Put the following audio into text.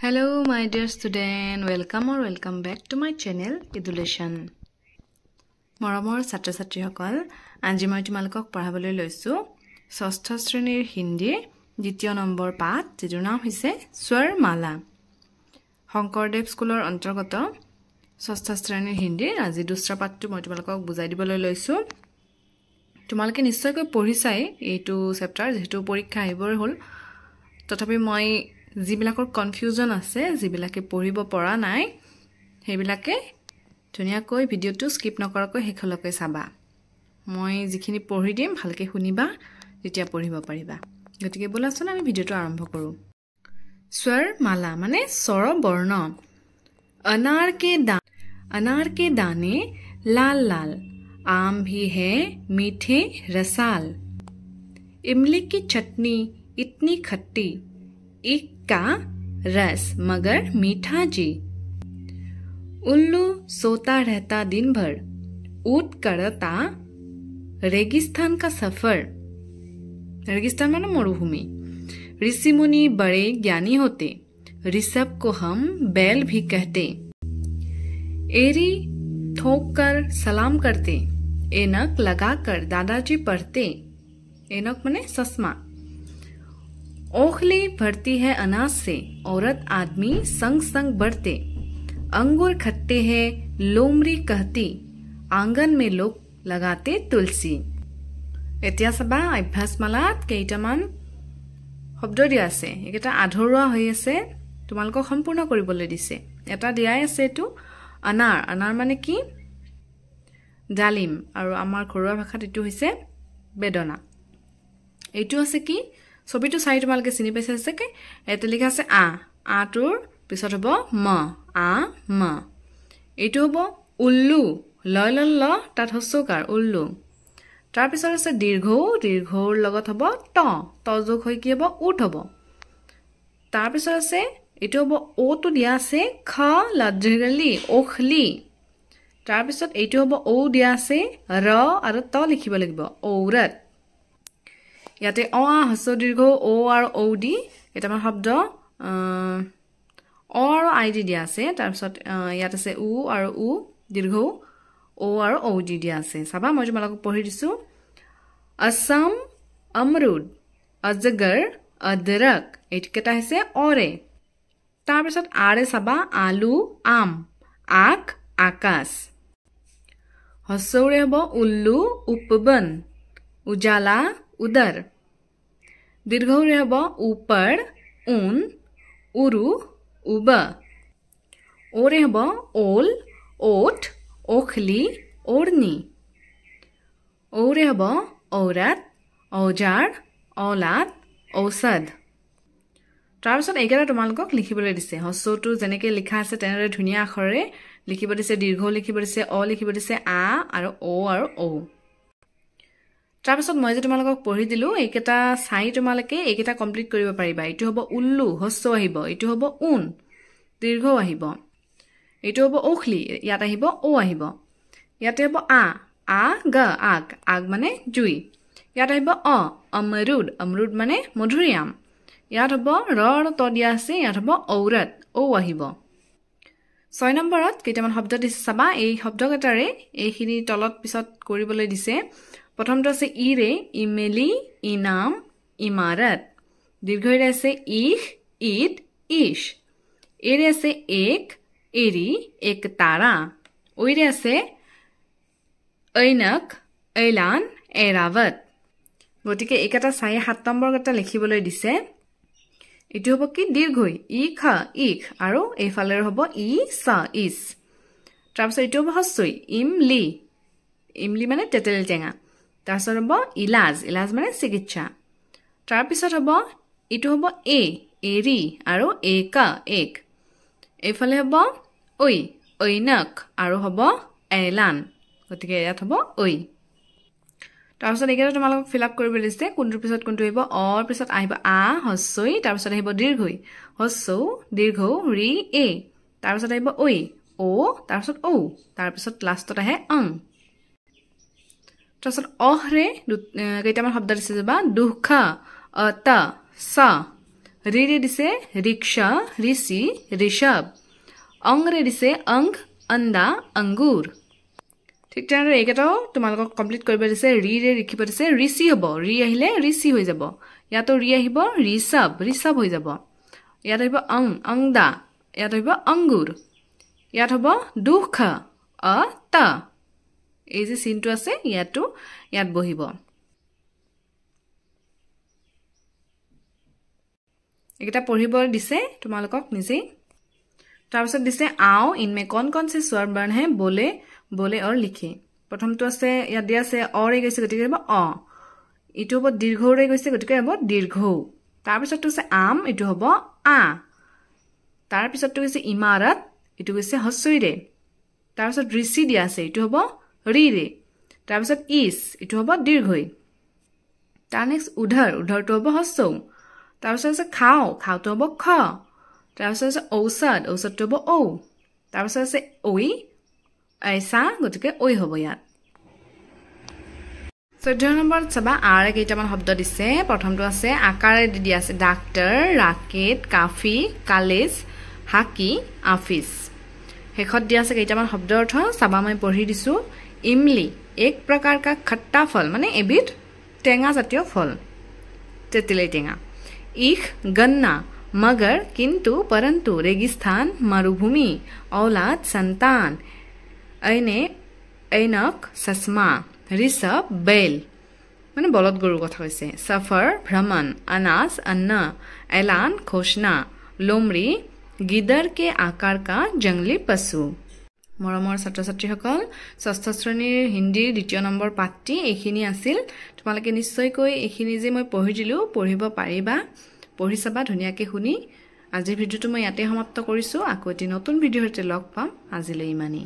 Hello my dear student, welcome back to my channel Education. Moramor chatra chhatri hokol আজি মই তোমালোকক পঢ়াবলৈ লৈছো ষষ্ঠ শ্ৰেণীৰ হিন্দী দ্বিতীয় নম্বৰ পাঠ যিটোৰ নাম হৈছে স্বৰমালা শংকৰদেৱ স্কুলৰ অন্তৰ্গত ষষ্ঠ শ্ৰেণীৰ হিন্দী আজি দুসৰা পাঠটো মই তোমালোকক বুজাই দিবলৈ লৈছো তোমালোকে নিশ্চয়কৈ পঢ়িছাই এইটো চেপ্টাৰ যেটো পৰীক্ষা আহিবৰ হ'ল তথাপি মই যিবিলাকৰ কনফিউজন আছে যিবিলাকে পঢ়িব পৰা নাই হেবিলাকে ধুনিয়াকৈ ভিডিওটো স্কিপ নকৰাকৈ হেখলকৈ চাবা মই যিখিনি পঢ়ি দিম ভালকে শুনিবা যেতিয়া পঢ়িব পাৰিবা গতিকে বলাচোন আমি ভিডিওটো আৰম্ভ কৰো স্বৰমালা মানে স্বৰ বৰ্ণ अनार के दाने लाल लाल आम भी है मीठे रसाल इमली की चटनी इतनी खट्टी एक का रस मगर मीठा जी उल्लू सोता रहता दिन भर ऊट करता रेगिस्तान का सफर रेगिस्तान माने मरुभूमि ऋषि मुनि बड़े ज्ञानी होते ऋषभ को हम बैल भी कहते एरी ठोक कर सलाम करते एनक लगाकर दादाजी पढ़ते एनक माने चश्मा ओखली भरती है अनाज से औरत आदमी संग संग बढ़ते अंगूर खट्टे हैं लोमड़ी कहती आंगन में लोग लगाते तुलसी এতিয়া সবা অভ্যাসমালাত কেইটামান শব্দ দিয়া আছে এটা আধৰুৱা হৈ আছে তোমালোক সম্পূৰ্ণ কৰিবলৈ দিছে এটা দিয়াই আছে এটো अनार মানে কি ডালিম আৰু আমাৰ ঘৰুৱা ভাষাত এটো হৈছে বেদনা এটো আছে কি ছবিটো চাই তোমালোকে চিনি পাইছে আছে কি এতে লিখা আছে আ টোৰ পিছত হ'ব ম আ ম এটো হ'ব উল্লু ল তাত হস্যকাৰ উল্লু তাৰ পিছত আছে দীৰ্ঘৰ লগত হ'ব ত যোগ হৈ কি হ'ব উঠ হ'ব তাৰ পিছত আছে এটো হ'ব ও তো দিয়া আছে খ লজ্জগলি ওখলি তাৰ পিছত এটো হ'ব ও দিয়া আছে ৰ আৰু ত লিখিব লাগিব ঔৰত ইয়াতে অ হস্য দীৰ্ঘ ও আৰু ঔ দি এটা শব্দ অ আৰু আই দি দিয়া আছে তাৰ পিছত ইয়াত আছে উ আৰু উ দীৰ্ঘ ও আৰু ঔ দি দিয়া আছে চাবা মই তোমালোকক পঢ়ি দিছো असम अमरुद अजगर अदरक एटकेटा হৈছে অৰে তাৰ পিছত আৰে চাবা আলু আম আক আকাশ হস্যৰে হ'ব উল্লু উপবন উজালা উদৰ দীৰ্ঘৰে হ'ব ऊपर ऊन उरु उब ओरे হ'ব ओल ओठ ओखली ओढ़नी ओरे হ'ব औरत औजार औलाद औषध তাৰ পিছত এইকেইটা তোমালোকক লিখিবলৈ দিছে হস্যটো যেনেকৈ লিখা আছে তেনেদৰে ধুনীয়া আখৰেৰে লিখিব দিছে দীৰ্ঘ লিখিব দিছে অ লিখিব দিছে আ আৰু ঔ তাৰ পিছত মই যে তোমালোকক পঢ়ি দিলো এইকেইটা চাই তোমালোকে এইকেইটা কমপ্লিট কৰিব পাৰিবা এটো হ'ব উল্লু হস্য আহিব এটো হ'ব উন দীৰ্ঘ আহিব এটো হ'ব ওখলি ইয়াত আহিব ও আহিব ইয়াতে হ'ব আ গ আগ মানে জুই ইয়াত আহিব অমৰুদ মানে মধুৰিআম ইয়াত হ'ব ৰ আৰু ত দিয়া আছে ইয়াত হ'ব ঔৰত ও আহিব 6 নম্বৰত কেইটামান শব্দ দিছে চাবা এই শব্দকেইটাৰে এইখিনি তলত পিছত কৰিবলৈ দিছে প্ৰথমটো আছে ইৰে ইমেলি ইনাম ইমাৰত দীৰ্ঘৰে আছে ইখ ইদ ইশ এৰে আছে এক এৰি এক তাৰা ওইৰে আছে ঐনক ঐলান এৰাৱত গতিকে একেটা চাই 7 নম্বৰ এটা লিখিবলৈ দিছে এটো হ'ব কি দীৰ্ঘই ইখ আৰু এইফালে হ'ব ই স ইস তাৰপিছত এটো হ'ব হস্যই ইমলি মানে তেতেল টেঙা তাৰপিছত হ'ব ইলাজ মানে চিকিৎসা তাৰপিছত হ'ব এটো হ'ব এৰি আৰু এক এইফালে হ'ব ঐনক আৰু হ'ব এলান গতিকে ইয়াত হ'ব তাৰপিছত এইকেইটা তোমালোকক ফিল আপ কৰিব দিছে কোনটোৰ পিছত কোনটো আহিব অৰ পিছত আহিব আ হস্যই তাৰপিছত আহিব দীৰ্ঘই হস্য দীৰ্ঘ ৰি এ তাৰপিছত আহিব ও তাৰপিছত ঔ তাৰপিছত লাষ্টত আহে তাৰপিছত অহৰে কেইটামান শব্দ দিছে যাবা দুখ অত স ৰিৰে দিছে ৰিক্সা ঋষি ঋষভ অংৰে দিছে অংগ অন্দা অংগুৰ ঠিক তেনেদৰে এইকেইটাও তোমালোকক কমপ্লিট কৰিব দিছে ৰিৰে লিখিব দিছে ঋষি হ'ব ৰি আহিলে ঋষি হৈ যাব ইয়াতো ৰি আহিব ঋষভ ঋষভ হৈ যাব ইয়াত আহিব অংদা ইয়াত আহিব অংগুৰ ইয়াত হ'ব দুখ অ ত এই যে চিনটো আছে ইয়াত বহিব এটা পঢ়িব দিছে তোমালোকক নিজে তাৰপিছত দিছে आओ इनमें कौन-कौन से स्वर वर्ण है बोले और लिखे প্ৰথমটো আছে ইয়াত দিয়া আছে অৰে গৈছে গতিকে হ'ব অ ইটো হ'ব দীৰ্ঘৰে গৈছে গতিকে হ'ব দীৰ্ঘ তাৰপিছতটো আছে আম ইটো হ'ব আ তাৰপিছতটো হৈছে ইমাৰত ইটো গৈছে হস্যইৰে তাৰপিছত ঋষি দিয়া আছে ইটো হ'ব ৰিৰে তাৰপিছত ইস ইটো হ'ব দীৰ্ঘই তাৰ নেক্সট উধৰটো হ'ব হস্যৌ তাৰপিছত আছে খাওটো হ'ব খ তাৰপিছত আছে ঔষধটো হ'ব ঔ তাৰপিছত আছে ঐ ऐसा গতিকে ঐ হ'ব ইয়াত 14 নম্বৰত চাবা আৰে কেইটামান শব্দ দিছে প্ৰথমটো আছে আকাৰে দিয়া আছে ডাক্তৰ ৰাকেট কাফি কলেজ হাকি অফিস হেখত দিয়া আছে কেইটামান শব্দৰ অৰ্থ চাবা মই পঢ়ি দিছো ইমলি এক প্ৰকাৰ কা খট্টা ফল মানে এবিধ টেঙা জাতীয় ফল তেতেলী টেঙা ইখ গন্না मगर किंतु परंतु रेगिस्तान मरुभूमि औलाद संतान ऐनक ससमा ऋषभ बैल माने बलद गरुर कथा কৈছে सफर भ्रमण अनास अन्न ऐलान घोषणा लोमड़ी गिदर के आकार का जंगली पशु মৰমৰ ছাত্ৰ ছাত্ৰীসকল ষষ্ঠ শ্ৰেণীৰ হিন্দীৰ দ্বিতীয় নম্বৰ পাঠটি এইখিনি আছিল তোমালোকে নিশ্চয়কৈ এইখিনি যে মই পঢ়ি দিলো পঢ়িব পাৰিবা পঢ়ি চাবা ধুনীয়াকৈ শুনি আজিৰ ভিডিওটো মই ইয়াতে সমাপ্ত কৰিছো আকৌ এটি নতুন ভিডিঅ'তে লগ পাম আজিলৈ ইমানেই